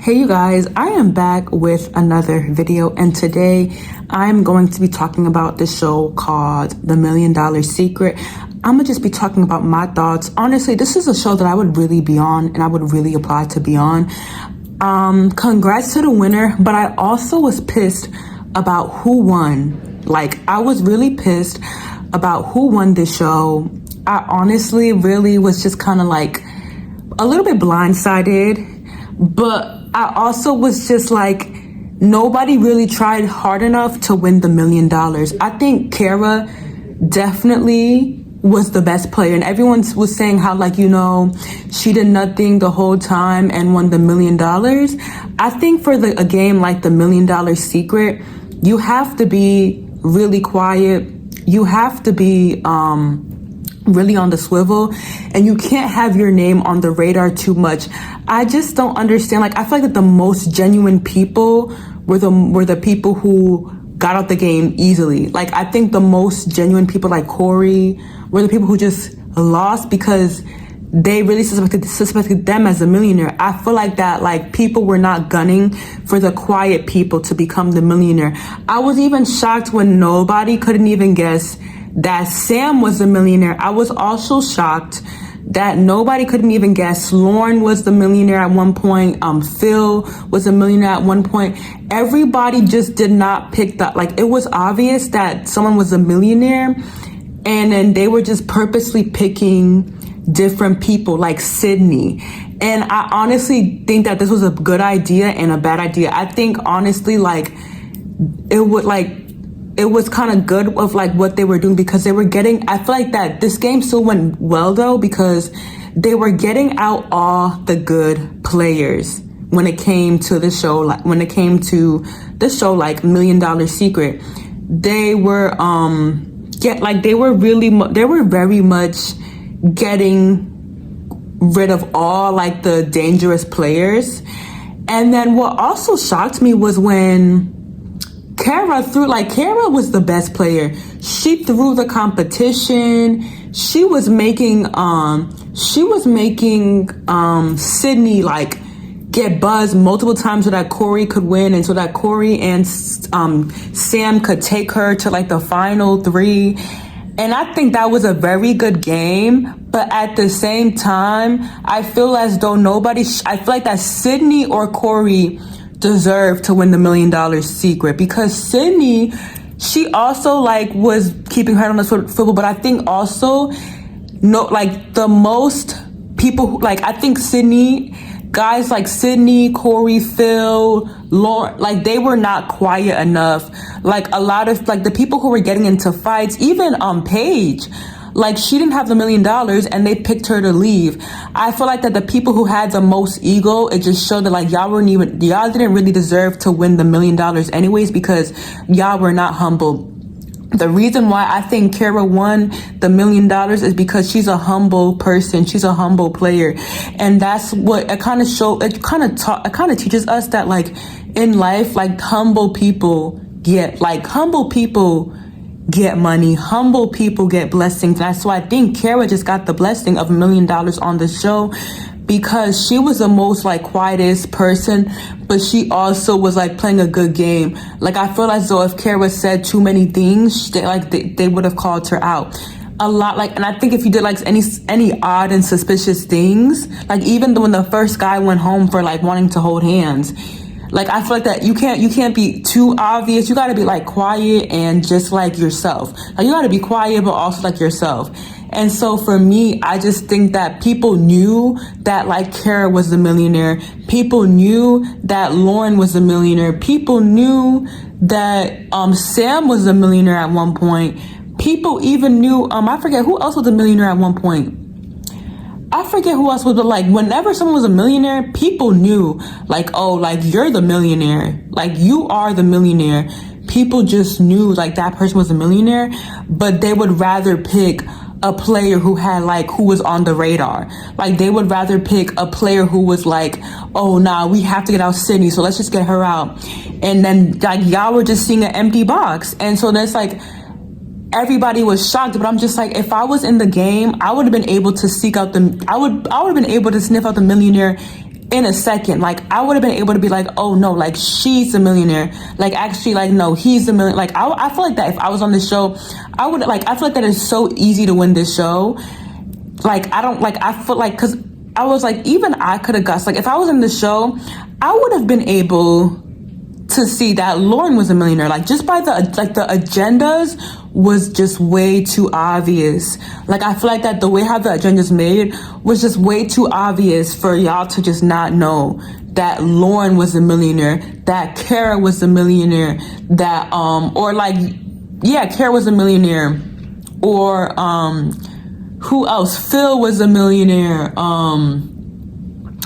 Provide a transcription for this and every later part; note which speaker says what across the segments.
Speaker 1: Hey you guys, I am back with another video, and today I'm going to be talking about the show called The $1 Million Secret. I'm gonna just be talking about my thoughts. Honestly, this is a show that I would really be on and I would really apply to be on. Congrats to the winner, but I also was pissed about who won. Like, I was really pissed about who won this show. I honestly really was just kind of like a little bit blindsided, but I also was just like, nobody really tried hard enough to win the $1 million. I think Cara definitely was the best player, and everyone was saying how, like, you know, she did nothing the whole time and won the $1 million. I think for a game like the $1 Million Secret, you have to be really quiet. You have to be really on the swivel, and you can't have your name on the radar too much. I just don't understand. Like, I feel like that the most genuine people were the people who got out the game easily. Like, I think the most genuine people, like Corey, were the people who just lost because they really suspected them as a millionaire. I feel like that, like, people were not gunning for the quiet people to become the millionaire. I was even shocked when nobody couldn't even guess that Sam was a millionaire. I was also shocked that nobody couldn't even guess Lauren was the millionaire at one point. Phil was a millionaire at one point. Everybody just did not pick that. Like, it was obvious that someone was a millionaire, and then they were just purposely picking different people, like Sydney. And I honestly think that this was a good idea and a bad idea. I think honestly, like, it was kind of good of like what they were doing, because they were getting, I feel like that this game still went well though, because they were getting out all the good players when it came to the show. Like, when it came to the show like $1 Million Secret, they were they were very much getting rid of all like the dangerous players. And then what also shocked me was when Cara was the best player. She threw the competition. She was making Sydney like get buzzed multiple times so that Corey could win, and so that Corey and Sam could take her to like the final three. And I think that was a very good game, but at the same time, I feel as though I feel like that Sydney or Corey deserved to win the $1 Million Secret, because Sydney, she also like was keeping her on the swivel. But I think also, no, like the most people who, like, I think guys like Sydney, Corey, Phil, Lauren, like they were not quiet enough. Like a lot of like the people who were getting into fights, even Paige, like she didn't have the $1 million and they picked her to leave. I feel like that the people who had the most ego, it just showed that like y'all didn't really deserve to win the $1 million anyways, because y'all were not humble. The reason why I think Cara won the $1 million is because she's a humble person. She's a humble player. And that's what it kind of teaches us that like in life, like humble people get money, humble people get blessings. That's why I think Cara just got the blessing of $1 million on the show, because she was the most like quietest person, but she also was like playing a good game. Like, I feel as though if Cara said too many things, they would have called her out a lot. Like, and I think if you did like any odd and suspicious things, like even when the first guy went home for like wanting to hold hands, like I feel like that you can't be too obvious. You got to be like quiet and just like yourself. Like, you got to be quiet but also like yourself. And so for me, I just think that people knew that like Cara was the millionaire. People knew that Lauren was a millionaire. People knew that Sam was a millionaire at one point. People even knew I forget who else was a millionaire at one point. I forget who else was, but like whenever someone was a millionaire, people knew like, oh, like you're the millionaire, like you are the millionaire. People just knew like that person was a millionaire, but they would rather pick a player who was on the radar. Like they would rather pick a player who was like, oh nah, we have to get out Sydney, so let's just get her out. And then like y'all were just seeing an empty box. And so that's like, everybody was shocked, but I'm just like, if I was in the game, I would have been able to I would have been able to sniff out the millionaire in a second. Like, I would have been able to be like, oh no, like, she's a millionaire. Like, actually, like, no, he's a million. Like, I feel like that if I was on this show, I would, like, I feel like that is so easy to win this show. Like, I feel like, because I was like, even I could have guessed, like, if I was in the show, I would have been able to see that Lauren was a millionaire. Like, just by the agendas was just way too obvious. Like, I feel like that the way how the agenda's made was just way too obvious for y'all to just not know that Lauren was a millionaire, that Cara was a millionaire, that or like, yeah, Cara was a millionaire, or who else? Phil was a millionaire.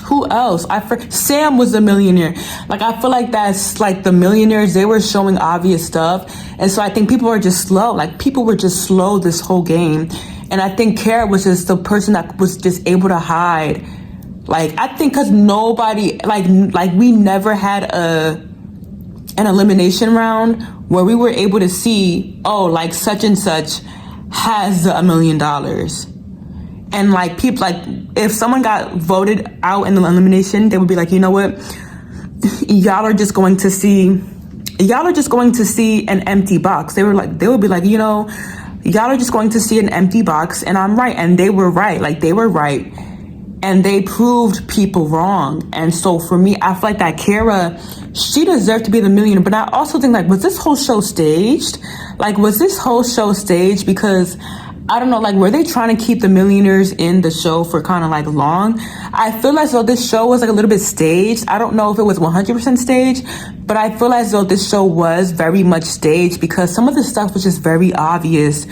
Speaker 1: Who else? Sam was a millionaire. Like, I feel like that's like the millionaires, they were showing obvious stuff. And so I think people are just slow. Like, people were just slow this whole game. And I think Cara was just the person that was just able to hide. Like, I think because nobody, like we never had an elimination round where we were able to see, oh, like such and such has $1 million. And like people, like if someone got voted out in the elimination, they would be like, you know what, y'all are just going to see an empty box. They would be like, you know, y'all are just going to see an empty box. And I'm right. And they were right. Like, they were right. And they proved people wrong. And so for me, I feel like that Cara, she deserved to be the millionaire. But I also think, like, was this whole show staged? Like, was this whole show staged? Because I don't know, like, were they trying to keep the millionaires in the show for kind of like long? I feel as though this show was like a little bit staged. I don't know if it was 100% staged, but I feel as though this show was very much staged because some of the stuff was just very obvious.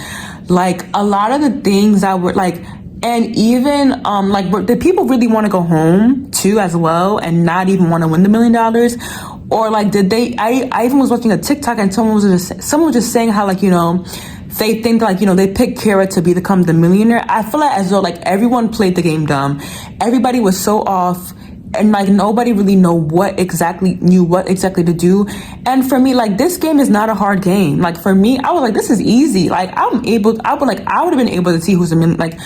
Speaker 1: Like, a lot of the things that were like, and even like, did people really want to go home too as well and not even want to win the $1 million? Or like, did they, I even was watching a TikTok and someone was just saying how, like, you know, they think, like, you know, they picked Cara to become the millionaire. I feel like as though, like, everyone played the game dumb. Everybody was so off, and like nobody really knew what exactly to do. And for me, like, this game is not a hard game. Like, for me, I was like, this is easy. Like, I would have been able to see who's a millionaire. Like,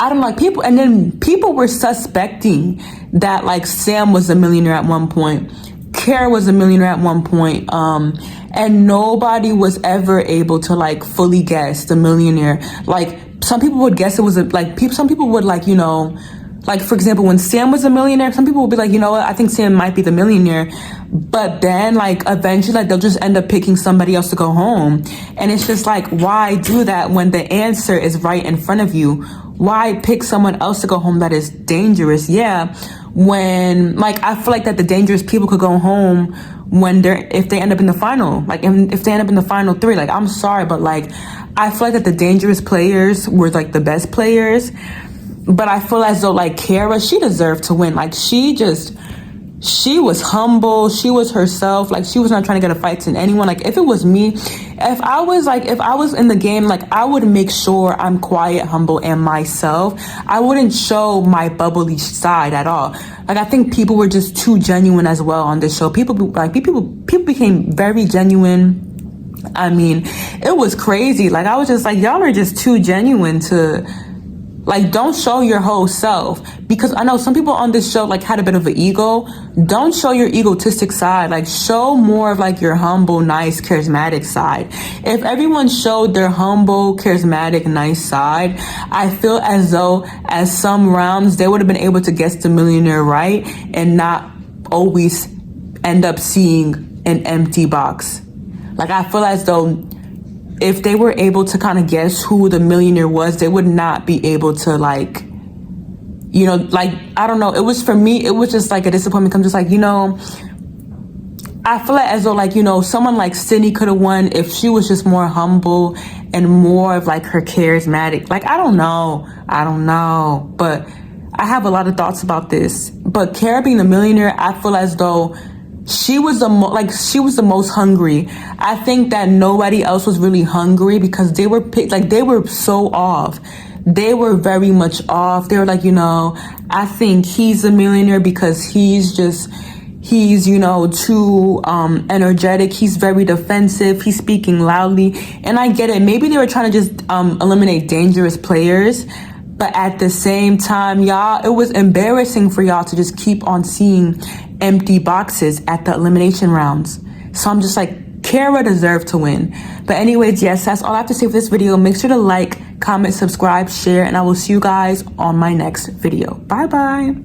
Speaker 1: I don't know, like, people, and then people were suspecting that, like, Sam was a millionaire at one point, Cara was a millionaire at one point, and nobody was ever able to, like, fully guess the millionaire. Like, some people would guess it was some people would, like, you know, like, for example, when Sam was a millionaire, some people would be like, you know what, I think Sam might be the millionaire. But then, like, eventually, like, they'll just end up picking somebody else to go home. And it's just like, why do that when the answer is right in front of you? Why pick someone else to go home that is dangerous? Yeah, when, like, I feel like that the dangerous people could go home if they end up in the final. Like, if they end up in the final three, like, I'm sorry, but, like, I feel like that the dangerous players were, like, the best players. But I feel as though, like, Cara, she deserved to win. Like, she was humble. She was herself. Like, she was not trying to get a fight to anyone. Like, if it was me, if I was in the game, like, I would make sure I'm quiet, humble, and myself. I wouldn't show my bubbly side at all. Like, I think people were just too genuine as well on this show. People became very genuine. I mean, it was crazy. Like, I was just like, y'all are just too genuine to, like, don't show your whole self. Because I know some people on this show, like, had a bit of an ego. Don't show your egotistic side. Like, show more of, like, your humble, nice, charismatic side. If everyone showed their humble, charismatic, nice side, I feel as though as some rounds they would have been able to guess the millionaire right and not always end up seeing an empty box. Like, I feel as though if they were able to kind of guess who the millionaire was, they would not be able to, like, you know, like, I don't know. It was, for me, it was just like a disappointment. I'm just like, you know, I feel like as though, like, you know, someone like Sydney could have won if she was just more humble and more of, like, her charismatic. Like, I don't know. But I have a lot of thoughts about this. But Cara being the millionaire, I feel as though she was the most hungry. I think that nobody else was really hungry because they were they were so off. They were very much off. They were like, you know, I think he's a millionaire because he's, you know, too energetic. He's very defensive. He's speaking loudly. And I get it. Maybe they were trying to just eliminate dangerous players. But at the same time, y'all, it was embarrassing for y'all to just keep on seeing empty boxes at the elimination rounds. So I'm just like, Cara deserved to win. But anyways, yes, that's all I have to say for this video. Make sure to like, comment, subscribe, share, and I will see you guys on my next video. Bye bye.